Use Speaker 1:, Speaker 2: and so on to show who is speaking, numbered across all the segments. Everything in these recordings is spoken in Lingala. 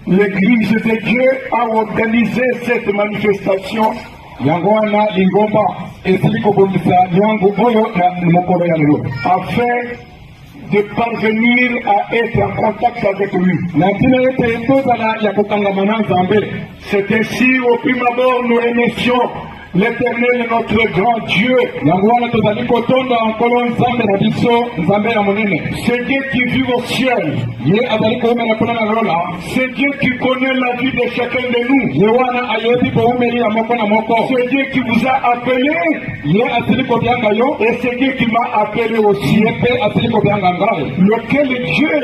Speaker 1: L'Église de Dieu a organisé cette manifestation afin de parvenir à être en contact avec lui. C'est ainsi, au prime abord, nous remercions l'Éternel, notre grand Dieu. C'est Dieu qui vit au ciel. C'est Dieu qui connaît la vie de chacun de nous. C'est Dieu qui vous a appelé. Et c'est Dieu qui m'a appelé aussi. Lequel Dieu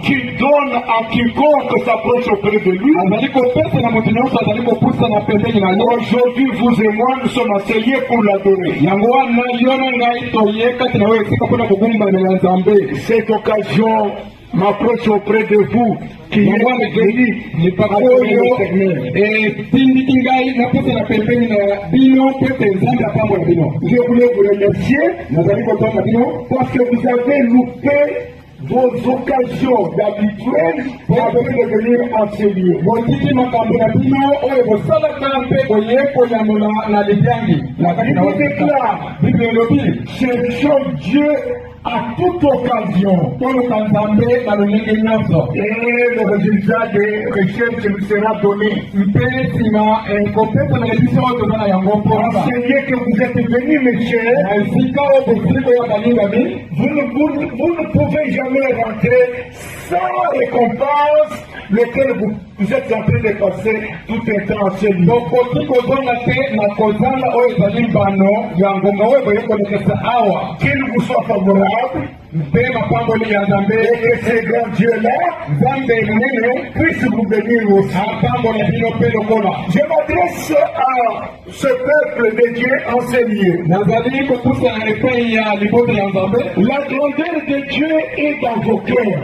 Speaker 1: qui donne à quiconque s'approche auprès de lui. Aujourd'hui, vous et moi, nous sommes assemblés pour l'adorer. Cette occasion m'approche auprès de vous qui êtes bénis par l'Éternel. Je voulais vous remercier parce que vous avez loupé vos occasions d'habituel pour venir enseigner. La Bible déclare, cherchons Dieu à toute occasion. Et le résultat des recherches nous sera donné. Enseignez que vous êtes venus, mes chers. Vous ne pouvez jamais rentrer sans récompense, lequel vous êtes en train de passer tout un temps enseignement. Qu'il vous soit favorable. Et que ces grands dieux-là puissent vous bénir aussi. Je m'adresse à ce peuple de Dieu enseigné. La grandeur de Dieu est dans vos cœurs.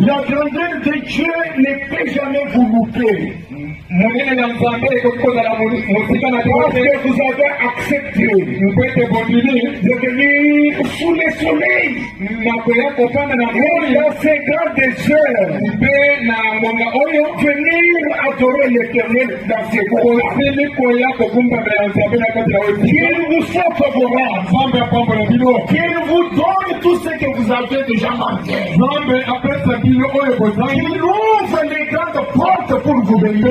Speaker 1: La grandeur de Dieu ne peut jamais vous louper. Parce que vous avez accepté de venir sous le soleil dans ces grands déserts, venir adorer l'Éternel dans ces coins. Qu'il vous soit favorable, qu'il vous donne tout ce que vous avez déjà manqué, qu'il ouvre les grandes portes pour vous bénir.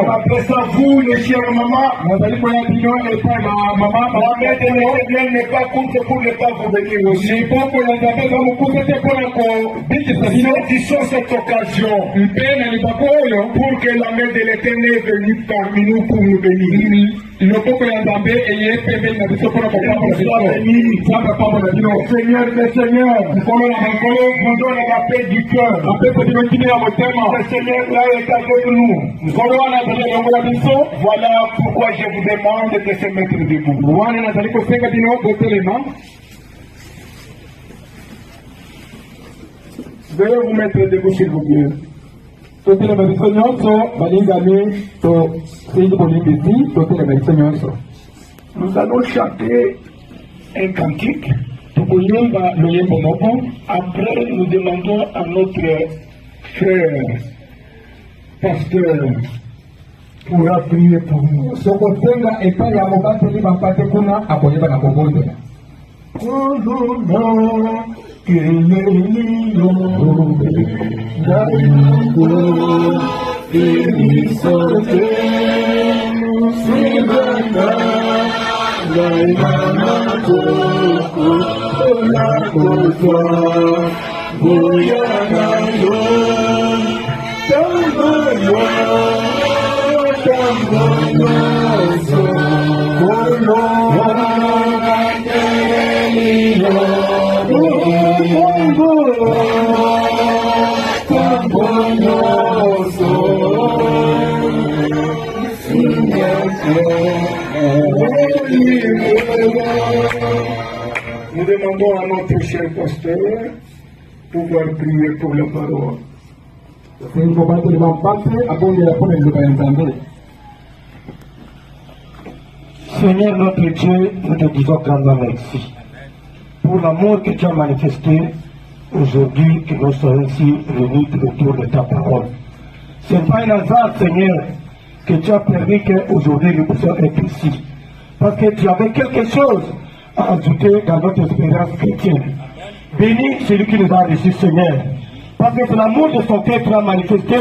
Speaker 1: Après ça, vous, les chers mamans, la main de l'Éternel n'est pas courte pour ne pas vous bénir aussi. Saisissons cette occasion pour que la main de l'Éternel vienne parmi nous pour nous bénir. Seigneur, le Seigneur, vous donne la paix du cœur. Le Seigneur là est avec nous. Voilà pourquoi je vous demande de se mettre debout. Veuillez vous mettre debout, s'il vous plaît. Nous allons chanter un cantique. Après, nous demandons à notre frère pasteur pourra prier pour nous. Nous demandons à notre cher pasteur pouvoir prier pour la parole.
Speaker 2: Seigneur notre Dieu, nous te disons grandement merci pour l'amour que tu as manifesté aujourd'hui que nous soyons ici réunis autour de ta parole. Ce n'est pas un hasard, Seigneur, que tu as permis qu'aujourd'hui nous puissions être ici. Parce que tu avais quelque chose à ajouter dans notre expérience chrétienne. Bénis celui qui nous a reçus, Seigneur. Parce que c'est l'amour de son cœur qui a manifesté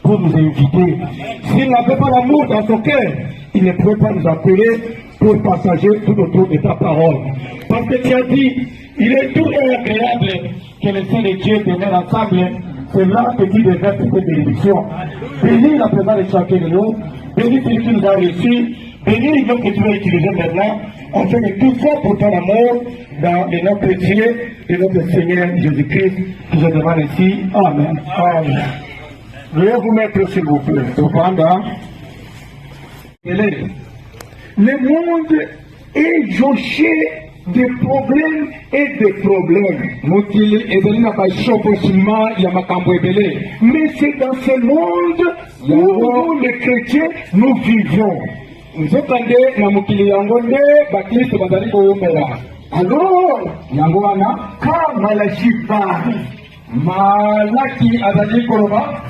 Speaker 2: pour nous inviter. S'il n'avait pas l'amour dans son cœur, il ne pouvait pas nous appeler pour partager tout autour de ta parole. Parce que tu as dit, il est tout et agréable que les saints de Dieu demeurent ensemble. C'est là que tu devrais faire cette bénédiction. Bénis la présence de chacun de nous. Bénis celui qui nous a reçus. Bénis les gens que tu vas utiliser maintenant, afin que tout soit pour ton amour dans le nom précieux de notre Seigneur Jésus-Christ, que je demande ici. Amen. Amen. Veuillez vous mettre, s'il vous plaît. Cependant,
Speaker 1: le monde est jonché de problèmes et de problèmes. Mais c'est dans ce monde où nous, les chrétiens, nous vivons. Alors, quand Malachi parle,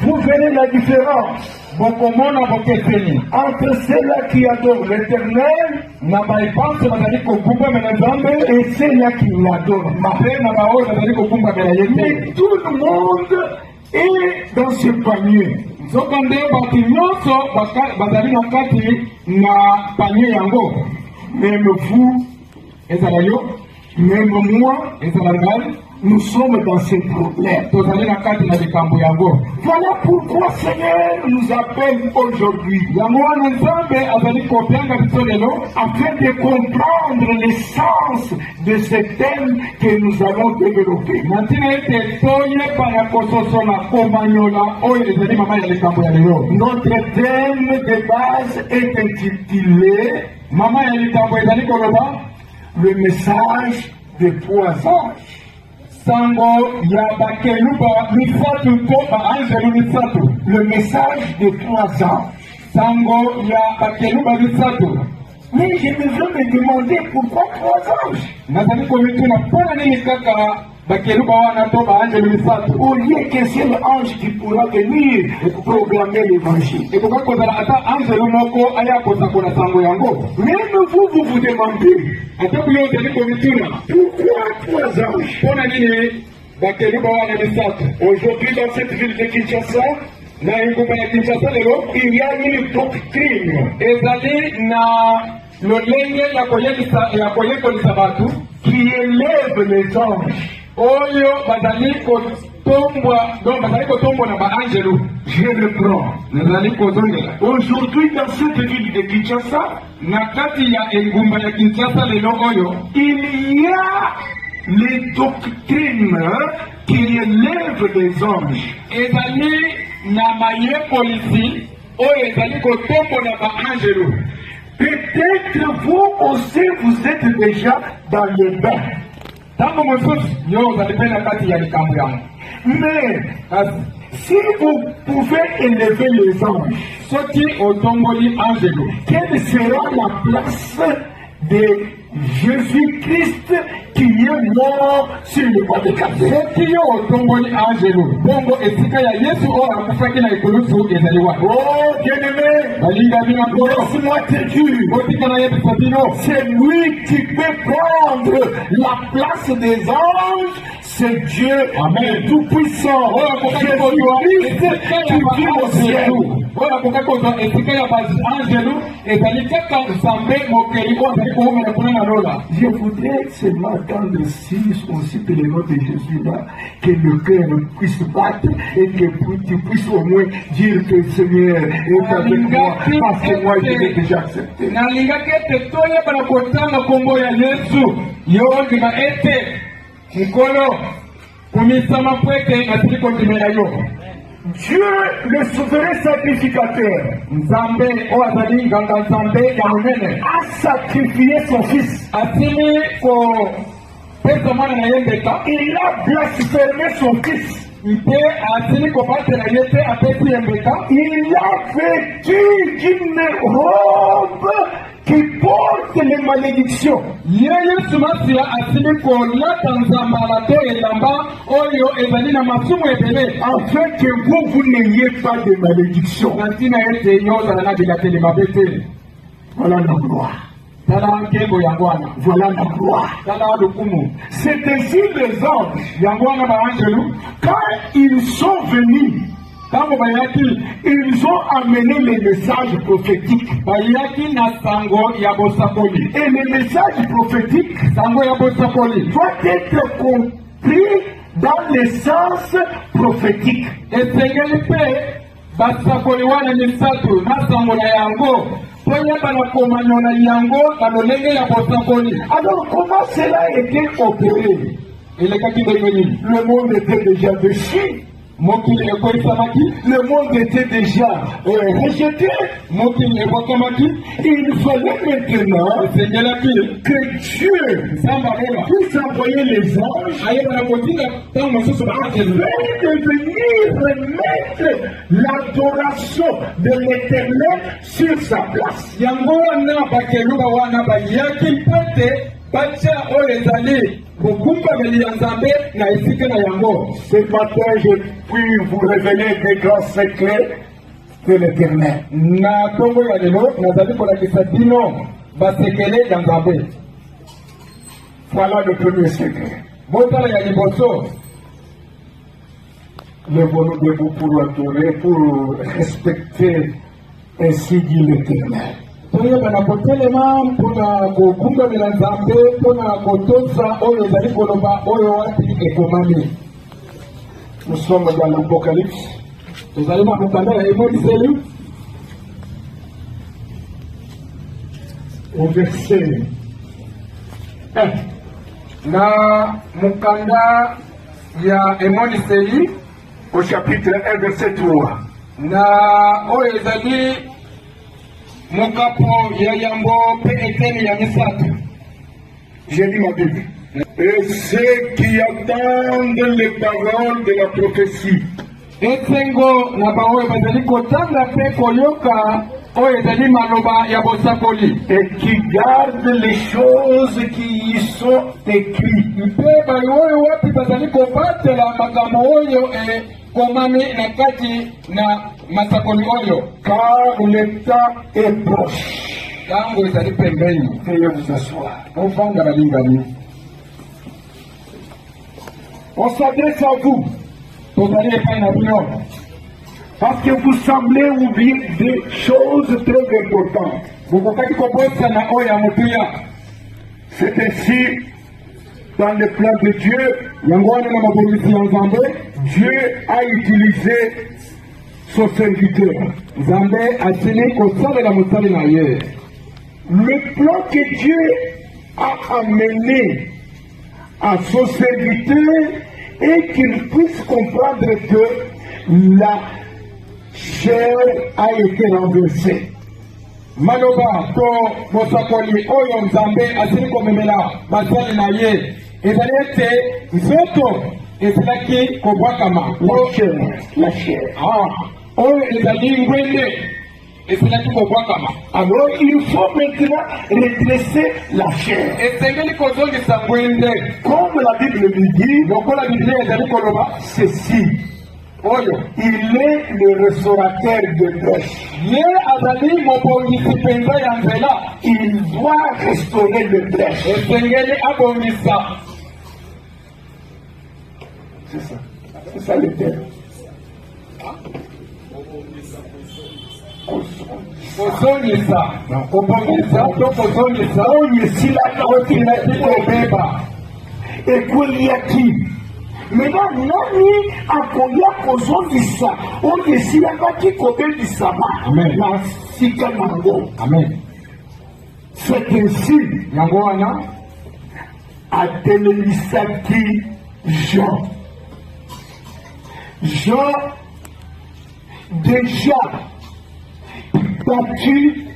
Speaker 1: vous verrez la différence entre ceux-là qui adorent l'Éternel et ceux-là qui l'adorent. Mais tout le monde est dans ce panier. Même vous, même moi, nous sommes dans ces problèmes. Voilà pourquoi Seigneur nous appelle aujourd'hui, afin de comprendre l'essence de ce thème que nous allons développer. Notre thème de base est intitulé le message de croisage. Le message de 3 ans. Mais je me veux me demander pourquoi 3 ans. Au lieu que c'est l'ange qui pourra venir proclamer l'évangile. Même vous vous demandez pourquoi 3 anges. Aujourd'hui dans cette ville de Kinshasa, il y a une doctrine qui élève les anges. Je reprends. Aujourd'hui dans cette ville de Kinshasa, il y a les doctrines qui élèvent les anges. Peut-être vous aussi vous êtes déjà dans le bain. Mais si vous pouvez élever les anges, quelle sera la place de Jésus-Christ qui est mort sur le bois de Calvaire? Oh bien-aimé, laisse-moi te dire, c'est lui qui peut prendre la place des anges. C'est Dieu, Amen, tout-puissant, Jésus-Christ qui vit au ciel. Je voudrais seulement attendre aussi que le nom de Jésus là, que le cœur puisse battre et que tu puisses au moins dire que le Seigneur est avec moi, parce que moi je l'ai déjà accepté. Dieu, le souverain sacrificateur, a sacrifié son fils. Il a blasphémé son fils. Il a vêtu d'une robe qui porte les malédictions.
Speaker 2: Yesu Masia asili kolata nzambala to elamba oyo ezali na masumu ebele
Speaker 1: Afin que vous n'ayez pas de malédiction.
Speaker 2: na ntina ete nyozala na bilateli mabe te.
Speaker 1: Voilà la gloire.
Speaker 2: Tala nkembo yango wana.
Speaker 1: Voilà la gloire.
Speaker 2: Tala lukumu.
Speaker 1: C'est ainsi les anges,
Speaker 2: Yango wana baanjelu
Speaker 1: quand ils sont venus,
Speaker 2: tango bayaki
Speaker 1: ils ont amené les messages prophétiques.
Speaker 2: bayaki na sango ya bosakoli.
Speaker 1: Et les messages prophétiques
Speaker 2: Sango ya bosakoli
Speaker 1: doivent être compris dans le sens prophétique.
Speaker 2: esengeli mpe basakoli wana misatu na sango na yango toyeba na komanyo na yango na lolenge ya bosakoli.
Speaker 1: Alors comment cela était opéré?
Speaker 2: Elekaki ndenge nini?
Speaker 1: Le monde était déjà déchu.
Speaker 2: Mokili ekwesamaki,
Speaker 1: Le monde était déjà rejeté.
Speaker 2: mokili ekwakamaki,
Speaker 1: Il fallait maintenant
Speaker 2: esengelaki
Speaker 1: que Dieu
Speaker 2: nzambe abola
Speaker 1: puisse envoyer les anges
Speaker 2: ayeba na kotinda ntango mosusu baanjelu
Speaker 1: afin de venir remettre l'adoration de l'Éternel sur sa place.
Speaker 2: yango wana bakeluba wana bayaki mpo ete batya oyo ezali bokumbameli ya nzambe na esika na yango.
Speaker 1: Ce matin, je puis vous révéler des grands secrets de l'Éternel.
Speaker 2: Na ntongo ya lelo nazali kolakisa bino basekele ya nzambe.
Speaker 1: Voilà le premier secret.
Speaker 2: Botala ya liboso,
Speaker 1: Lève-nous debout pour adorer, pour respecter, ainsi dit l'Éternel.
Speaker 2: toyeba na kotelema mpona kokumbamela nzambe mpona kotosa oyo ezali koloba oyo wapi ekomami.
Speaker 1: Nous sommes dans l'Apocalypse,
Speaker 2: tozali na mokanda ya emoniseli
Speaker 1: au verset 1.
Speaker 2: na mokanda ya emoniseli
Speaker 1: Au chapitre 1, verset 3.
Speaker 2: na oyo ezali mokapo ya yambo mpe eteni ya misato.
Speaker 1: J'ai lu ma Bible. Et ceux qui attendent les paroles de la prophétie
Speaker 2: esengo na baoyo bazali kotanga mpe koyoka oyo ezali maloba ya bosakoli
Speaker 1: et qui gardent les choses qui y sont écrites.
Speaker 2: mpe bayi oyo wapi bazali kobatela makambo oyo ekomami na kati na masakoli oyo,
Speaker 1: Car le temps est proche.
Speaker 2: ntango ezali pembeni.
Speaker 1: Veuillez vous asseoir.
Speaker 2: Ofanda balingani,
Speaker 1: On s'adresse à vous
Speaker 2: tozali epai na bino
Speaker 1: parce que vous semblez oublier des choses très importantes.
Speaker 2: bokokaki kobosana oyo ya motuya.
Speaker 1: C'est ainsi dans le plan de Dieu.
Speaker 2: Yango wana na mabongisi ya nzambe,
Speaker 1: Dieu a utilisé son serviteur.
Speaker 2: nzambe asili kosalela mosali na ye.
Speaker 1: Le plan que Dieu a amené à son serviteur et qu'il puisse comprendre que la chair a été renversée.
Speaker 2: Maloba to mosakoli oyo nzambe asili komemela basali na ye ezali ete nzoto ezalaki kobwakama.
Speaker 1: La chair.
Speaker 2: Oyo ezali ngwende ezalaki kobwakama.
Speaker 1: Alors il faut maintenant redresser la chair.
Speaker 2: Esengeli kozongisa ngwende
Speaker 1: Comme la Bible le dit,
Speaker 2: lokola biblia ezali koloba
Speaker 1: ceci,
Speaker 2: oyo
Speaker 1: il est le restaurateur de brèches.
Speaker 2: ye azali mobongisi mpenza ya nzela.
Speaker 1: Il doit restaurer les brèches.
Speaker 2: esengeli abongisa.
Speaker 1: C'est ça le terme.
Speaker 2: kozongisa kobongisa to kozongisa
Speaker 1: Oye, si la
Speaker 2: otilaki kobeba.
Speaker 1: Eliakim. Maintenant, nani akoya kozongisa oyo esilakaki kobebisama
Speaker 2: Amen.
Speaker 1: na sika nango.
Speaker 2: Amen.
Speaker 1: C'est ainsi
Speaker 2: Yango wana
Speaker 1: atelemisaki Jean. Jean déjà battu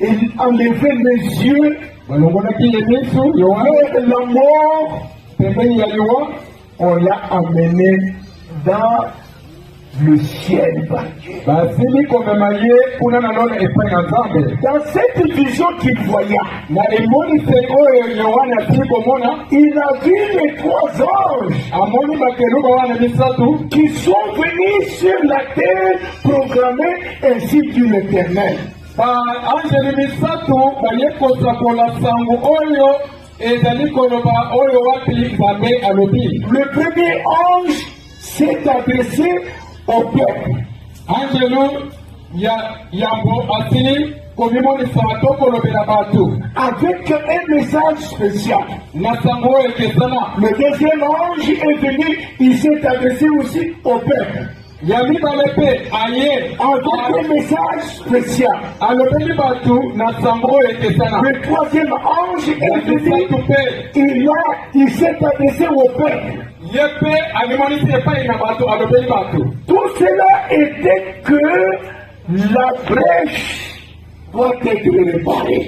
Speaker 1: et enlevé les yeux
Speaker 2: balongolaki ye miso yohana
Speaker 1: vers la mort.
Speaker 2: pembeni ya liwa
Speaker 1: On l'a amené dans le ciel battu.
Speaker 3: Dans
Speaker 1: cette vision qu'il voyait, il a vu les 3 anges qui sont venus sur la terre programmés ainsi dit l'Éternel. Le premier ange s'est adressé au peuple. Avec un message spécial. Le deuxième ange est venu, il s'est adressé aussi au peuple. Avec un message spécial. Le troisième ange est venu, il s'est adressé au peuple. Tout cela était que la brèche doit être réparée.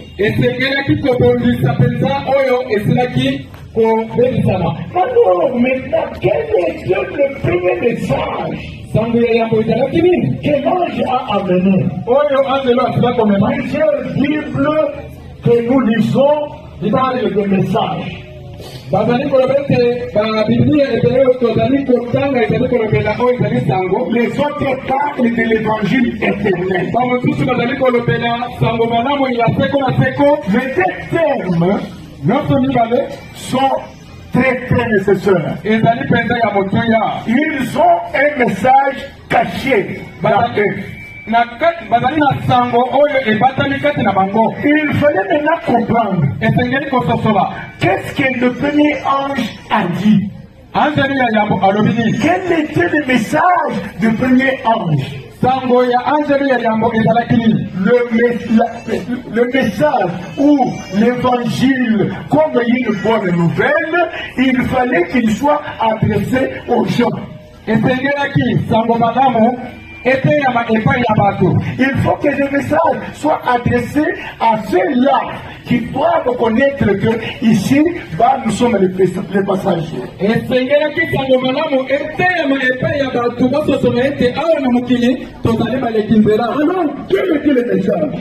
Speaker 1: Alors maintenant, quel est le premier message que l'ange a amené? Plusieurs Bibles que nous lisons parlent de messages. Les autres parlent de l'évangile éternel. Mais ces termes sont très nécessaires. Ils ont un message caché dans eux. Il fallait maintenant comprendre qu'est-ce que le premier ange a dit. Quel était le message du premier ange? Le message ou l'évangile comme une bonne nouvelle, il fallait qu'il soit adressé aux gens. Il faut que le message soit adressé à ceux-là qui doivent connaître que ici, nous sommes les passagers. Alors, quel était le message?